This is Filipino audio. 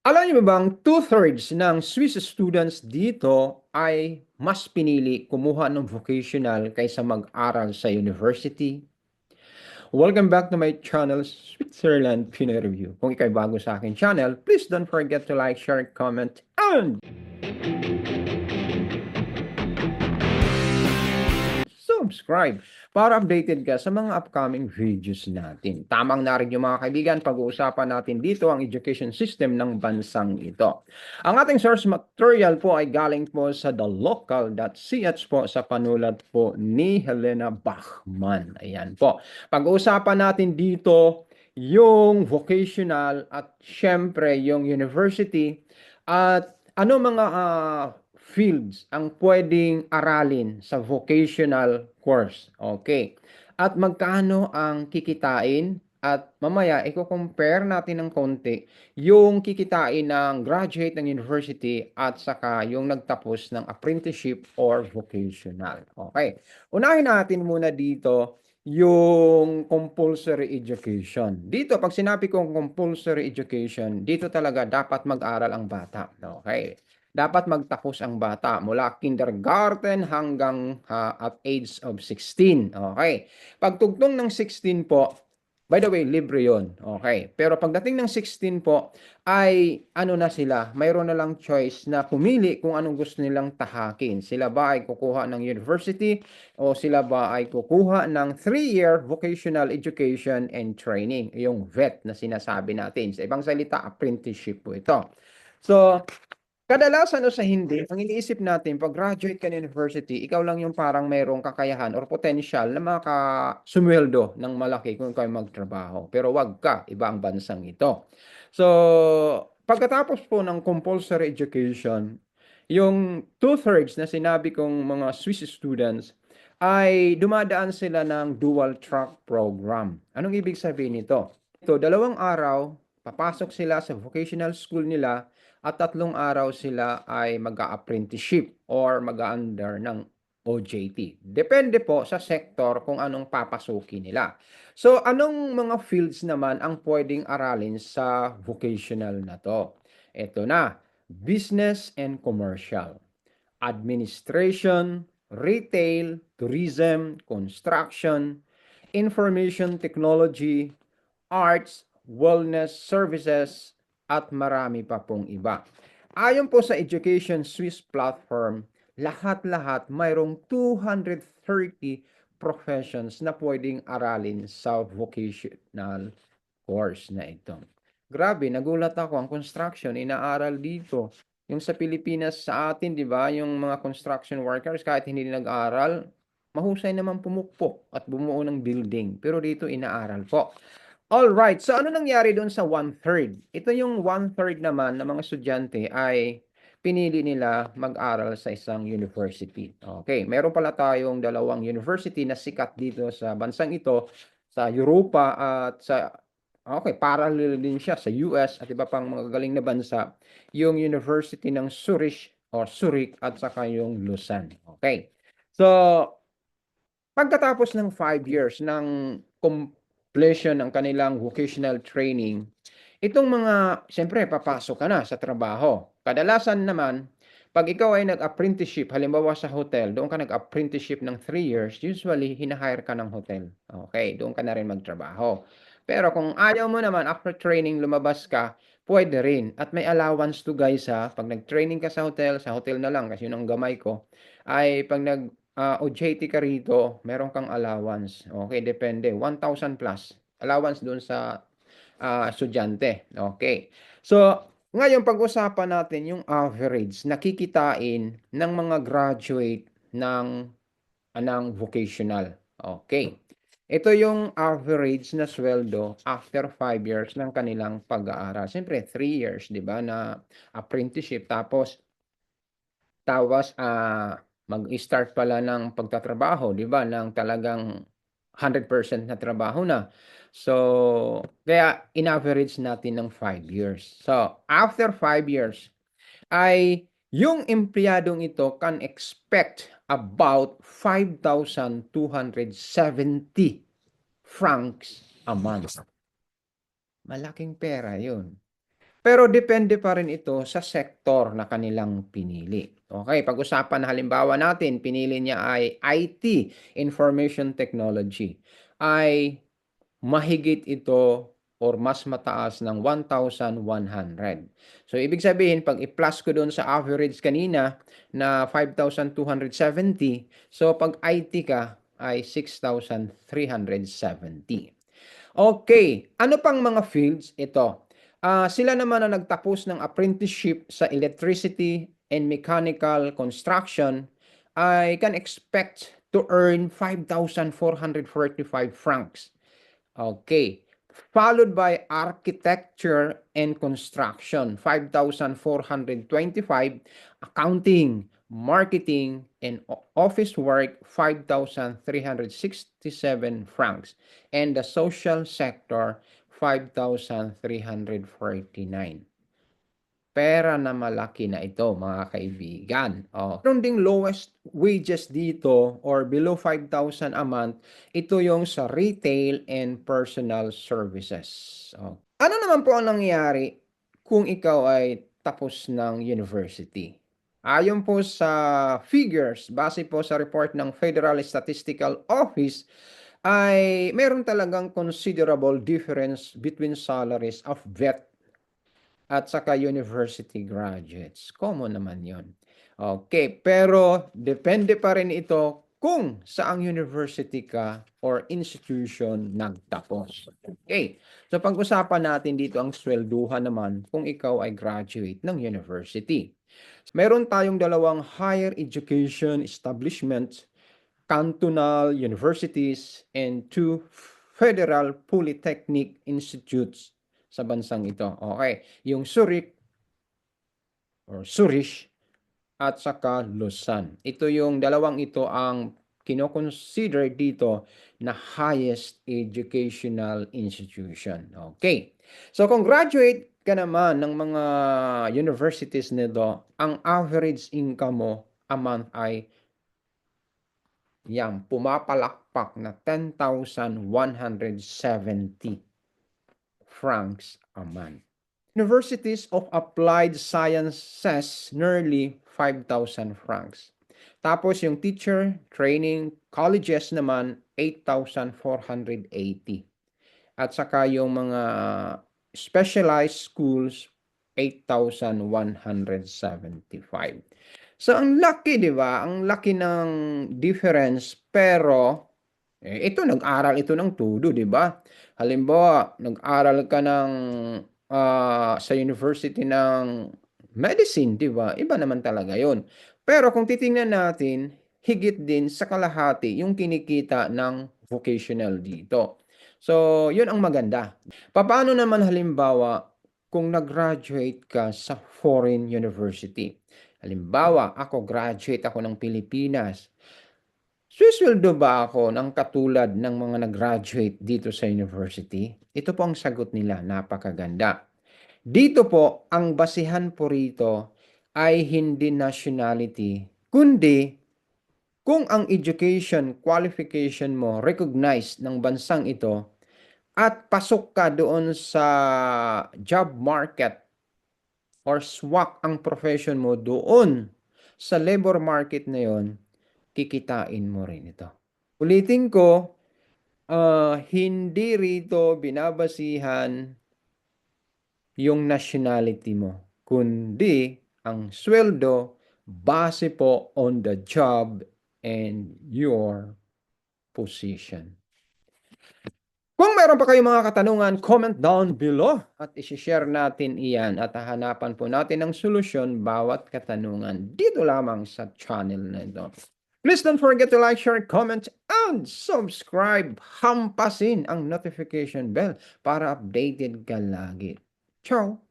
Alam niyo ba bang two-thirds ng Swiss students dito ay mas pinili kumuha ng vocational kaysa mag-aral sa university? Welcome back to my channel, Switzerland Pinoy Review. Kung ikay bago sa akin channel, please don't forget to like, share, comment, and subscribe para updated ka sa mga upcoming videos natin. Tamang na rin yung mga kaibigan, pag-uusapan natin dito ang education system ng bansang ito. Ang ating source material po ay galing po sa thelocal.ch po sa panulat po ni Helena Bachman. Ayan po. Pag-uusapan natin dito yung vocational at syempre yung university at ano mga fields ang pwedeng aralin sa vocational course. Okay. At magkano ang kikitain at mamaya i-compare natin ng konti yung kikitain ng graduate ng university at saka yung nagtapos ng apprenticeship or vocational. Okay. Unahin natin muna dito yung compulsory education. Dito, pag sinabi kong compulsory education, dito talaga dapat mag-aral ang bata. Okay. Dapat magtapos ang bata mula kindergarten hanggang at age of 16. Okay. Pagtugtong ng 16 po, by the way, libre yon. Okay. Pero pagdating ng 16 po, ay ano na sila, mayroon na lang choice na pumili kung anong gusto nilang tahakin. Sila ba ay kukuha ng university o sila ba ay kukuha ng 3-year vocational education and training, yung VET na sinasabi natin. Sa ibang salita, apprenticeship po ito. So, kadalasan o sa hindi, ang iniisip natin, pag graduate ka ng university, ikaw lang yung parang mayroong kakayahan or potential na makasumweldo ng malaki kung ikaw magtrabaho. Pero wag ka, iba ang bansang ito. So, pagkatapos po ng compulsory education, yung two-thirds na sinabi kong mga Swiss students, ay dumadaan sila ng dual track program. Anong ibig sabihin nito? Ito, 2 araw, papasok sila sa vocational school nila at 3 araw sila ay mag-apprenticeship or mag-under ng OJT. Depende po sa sektor kung anong papasukin nila. So, anong mga fields naman ang pwedeng aralin sa vocational na to? Ito na, business and commercial, administration, retail, tourism, construction, information technology, arts, wellness services, at marami pa pong iba. Ayon po sa Education Swiss platform, lahat-lahat mayroong 230 professions na pwedeng aralin sa vocational course na ito. Grabe, nagulat ako. Ang construction, inaaral dito. Yung sa Pilipinas sa atin, di ba, yung mga construction workers, kahit hindi nag-aaral, mahusay naman pumukpok at bumuo ng building. Pero dito, inaaral po. All right. So ano nangyari doon sa 1/3? Ito yung 1/3 naman ng mga estudyante ay pinili nila mag-aral sa isang university. Okay. Meron pala tayong 2 university na sikat dito sa bansang ito, sa Europa at sa okay, parallel din siya sa US at iba pang mga galing na bansa, yung University ng Zurich or Zurich at saka yung Lausanne. Okay. So, pagkatapos ng 5 years ng completion ng kanilang vocational training, itong mga, siyempre, papasok ka na sa trabaho. Kadalasan naman, pag ikaw ay nag-apprenticeship, halimbawa sa hotel, doon ka nag-apprenticeship ng 3 years, usually, hinahire ka ng hotel. Okay, doon ka na rin magtrabaho. Pero kung ayaw mo naman, after training, lumabas ka, pwede rin. At may allowance to guys ha, pag nag-training ka sa hotel na lang, kasi yun ang gamay ko, ay pag OJT ka rito, meron kang allowance. Okay, depende. 1,000 plus. Allowance doon sa estudyante. Okay. So, ngayon pag-usapan natin yung average nakikitain ng mga graduate ng vocational. Okay. Ito yung average na sweldo after 5 years ng kanilang pag-aaral. Siyempre, 3 years, di ba, na apprenticeship. Tapos mag-start pala ng pagtatrabaho, 'di ba, ng talagang 100% na trabaho na. So, kaya in-average natin ng 5 years. So, after 5 years ay yung empleyadong ito can expect about 5,270 francs a month. Malaking pera 'yun. Pero depende pa rin ito sa sektor na kanilang pinili. Okay, pag-usapan na halimbawa natin, pinili niya ay IT, Information Technology, ay mahigit ito or mas mataas ng 1,100. So, ibig sabihin, pag i-plus ko doon sa average kanina na 5,270, so pag IT ka ay 6,370. Okay, ano pang mga fields ito? Sila naman ang nagtapos ng apprenticeship sa electricity and mechanical construction ay can expect to earn 5,445 francs. Okay. Followed by architecture and construction, 5,425, accounting, marketing, and office work, 5,367 francs, and the social sector, 5,349. Pera na malaki na ito, mga kaibigan. Oh, meron ding lowest wages dito or below 5,000 a month, ito yung sa retail and personal services. Oh. Ano naman po ang nangyayari kung ikaw ay tapos ng university? Ayon po sa figures, base po sa report ng Federal Statistical Office, ay meron talagang considerable difference between salaries of vet at saka university graduates. Common naman yon. Okay, pero depende pa rin ito kung saang university ka or institution nagtapos. Okay, so pag-usapan natin dito ang swelduhan naman kung ikaw ay graduate ng university. Meron tayong dalawang higher education establishments, cantonal universities, and 2 federal polytechnic institutes sa bansang ito. Okay, yung Zurich or Zurich at saka Lausanne. Ito yung dalawang ito ang kino-consider dito na highest educational institution. Okay. So kung graduate ka naman ng mga universities nito, ang average income mo a month ay yang pumapalakpak na 10,170 francs a month. Universities of Applied Sciences, nearly 5,000 francs. Tapos yung teacher training colleges naman, 8,480. At saka yung mga specialized schools, 8,175. So ang laki, 'di ba? Ang laki ng difference, pero ito nag-aral ito ng todo, 'di ba? Halimbawa, nag-aral ka ng sa university ng medicine, 'di ba? Iba naman talaga 'yon. Pero kung titingnan natin, higit din sa kalahati yung kinikita ng vocational dito. So, 'yun ang maganda. Papaano naman halimbawa kung nag-graduate ka sa foreign university? Halimbawa, ako graduate ako ng Pilipinas. Susweldo ba ako ng katulad ng mga nag-graduate dito sa university? Ito po ang sagot nila, napakaganda. Dito po, ang basihan po rito ay hindi nationality, kundi kung ang education qualification mo recognized ng bansang ito at pasok ka doon sa job market or swak ang profession mo doon sa labor market na yon, kikitain mo rin ito. Ulitin ko, hindi rito binabasihan yung nationality mo, kundi ang sweldo base po on the job and your position. Kung meron pa kayong mga katanungan, comment down below at isi-share natin iyan at hahanapan po natin ng solusyon bawat katanungan dito lamang sa channel na ito. Please don't forget to like, share, comment, and subscribe. Hampasin ang notification bell para updated ka lagi. Ciao!